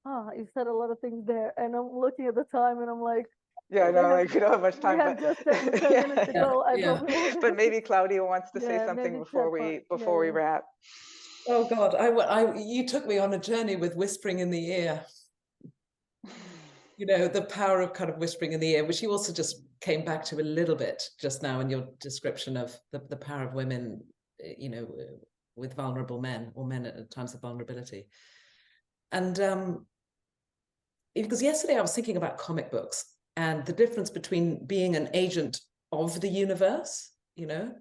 Oh, you said a lot of things there, and I'm looking at the time, and I'm like, yeah, no, like we don't have much time. We have just 10 minutes to go. I thought we were but maybe Claudia wants to say something before we wrap. Oh God, you took me on a journey with whispering in the ear. You know, the power of kind of whispering in the ear, which you also just came back to a little bit just now in your description of the power of women, you know, with vulnerable men or men at times of vulnerability. And because yesterday I was thinking about comic books and the difference between being an agent of the universe, you know,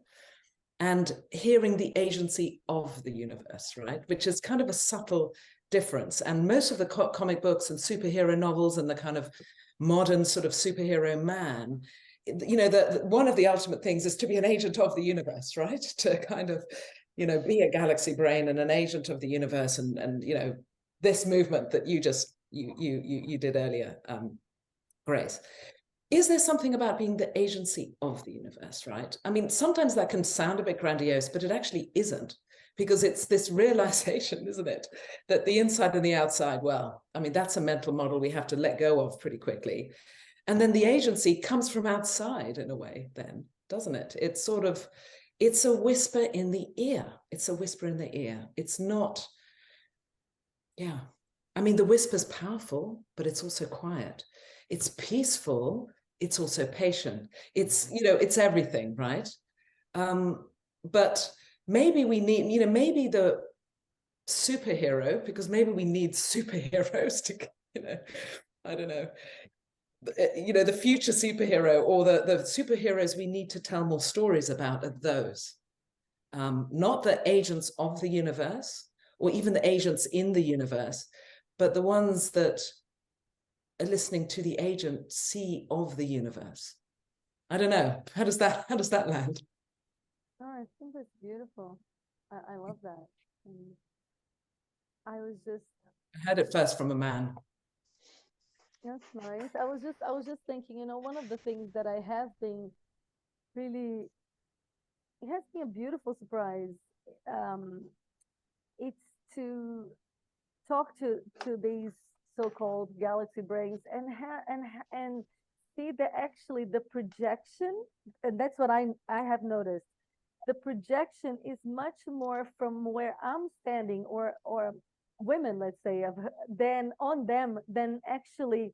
and hearing the agency of the universe, right? Which is kind of a subtle difference. And most of the comic books and superhero novels and the kind of modern sort of superhero man, you know, one of the ultimate things is to be an agent of the universe, right? To kind of, you know, be a galaxy brain and an agent of the universe, and you know, this movement that you did earlier, Grace. Is there something about being the agency of the universe, right? I mean, sometimes that can sound a bit grandiose, but it actually isn't, because it's this realization, isn't it, that the inside and the outside, well, I mean, that's a mental model we have to let go of pretty quickly. And then the agency comes from outside in a way then, doesn't it? It's sort of, it's a whisper in the ear. It's a whisper in the ear. It's not, yeah. I mean, the whisper's powerful, but it's also quiet. It's peaceful. It's also patient. It's, you know, it's everything, right? But maybe we need, you know, maybe superhero, because maybe we need superheroes to, I don't know, the future superhero, or the superheroes we need to tell more stories about are those. Not the agents of the universe, or even the agents in the universe, but the ones that are listening to the agency of the universe. I don't know. How does that land? Oh, I think that's beautiful. I love that. And I heard it first from a man. that's nice. I was just thinking, one of the things that I have been really, it has been a beautiful surprise. Um, it's to talk to these so-called galaxy brains and see that actually the projection, and that's what I have noticed. The projection is much more from where I'm standing, or women, let's say, than on them, than actually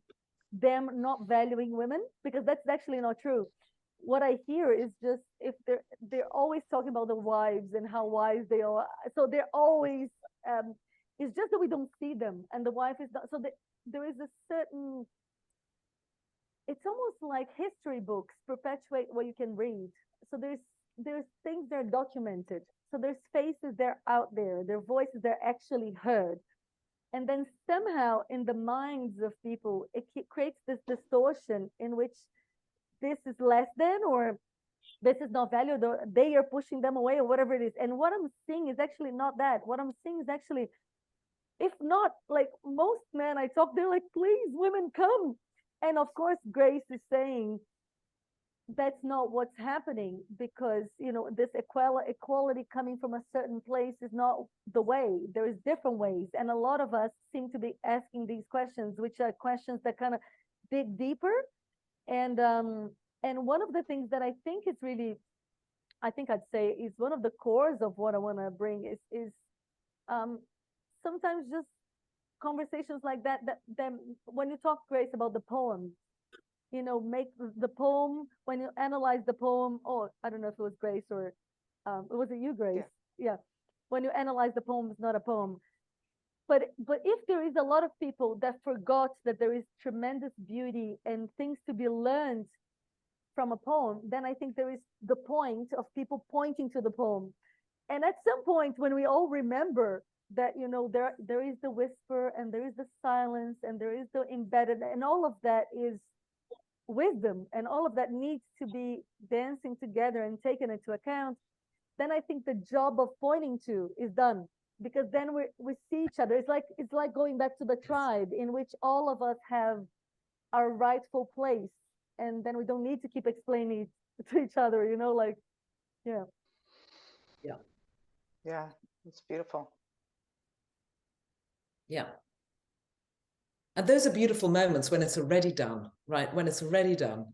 them not valuing women, because that's actually not true. What I hear is just, if they're always talking about the wives and how wise they are, so they're always, it's just that we don't see them, and the wife is not. So there is a certain, it's almost like history books perpetuate what you can read. So there's things that are documented. So there's faces that are out there, their voices that are actually heard. And then somehow in the minds of people, it creates this distortion in which this is less than, or this is not valued, or they are pushing them away, or whatever it is. And what I'm seeing is actually not that. What I'm seeing is actually, if not, like most men I talk, they're like, please, women, come. And of course, Grace is saying that's not what's happening, because this equality coming from a certain place is not the way. There is different ways, and a lot of us seem to be asking these questions, which are questions that kind of dig deeper. And one of the things that I think is really, I think I'd say, is one of the cores of what I want to bring is sometimes just conversations like that when you talk, Grace, about the poem, make the poem, when you analyze the poem, or I don't know if it was Grace, or was it you, Grace? Yeah. When you analyze the poem, it's not a poem. But if there is a lot of people that forgot that there is tremendous beauty and things to be learned from a poem, then I think there is the point of people pointing to the poem. And at some point, when we all remember that, there is the whisper, and there is the silence, and there is the embedded, and all of that is wisdom, and all of that needs to be dancing together and taken into account, then I think the job of pointing to is done, because then we see each other. It's like going back to the tribe, in which all of us have our rightful place, and then we don't need to keep explaining it to each other, like, yeah. Yeah, it's beautiful. Yeah. And those are beautiful moments when it's already done, right? When it's already done.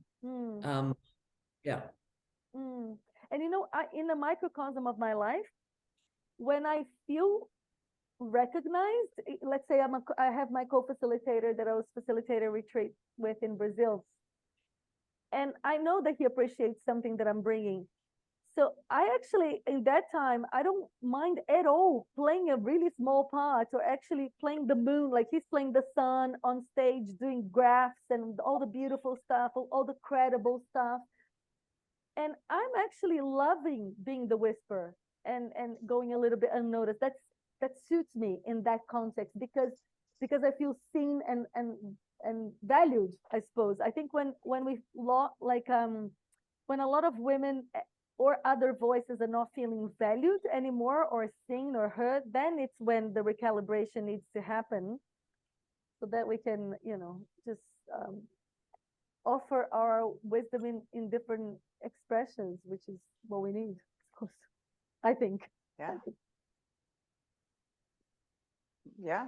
Yeah. And in the microcosm of my life, when I feel recognized, let's say I have my co-facilitator that I was facilitating a retreat with in Brazil, and I know that he appreciates something that I'm bringing. So I actually, in that time, I don't mind at all playing a really small part, or actually playing the moon, like he's playing the sun on stage, doing graphs and all the beautiful stuff, all the credible stuff. And I'm actually loving being the whisper, and going a little bit unnoticed. That suits me in that context, because I feel seen and valued, I suppose. I think when we when a lot of women or other voices are not feeling valued anymore, or seen or heard, then it's when the recalibration needs to happen, so that we can, just offer our wisdom in different expressions, which is what we need, of course, I think. Yeah. Yeah.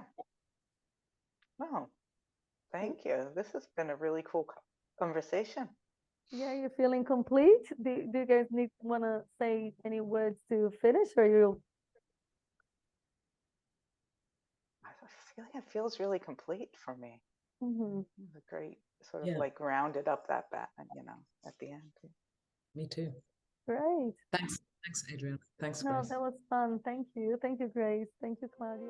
Well, thank you. This has been a really cool conversation. Yeah, you're feeling complete? Do you guys want to say any words to finish, or you? I feel like it feels really complete for me. Mm-hmm. A great sort of like rounded up that at the end. Me too. Great. Thanks. Thanks, Adrian. Thanks, No, Grace. that was fun. Thank you. Thank you, Grace. Thank you, Claudia.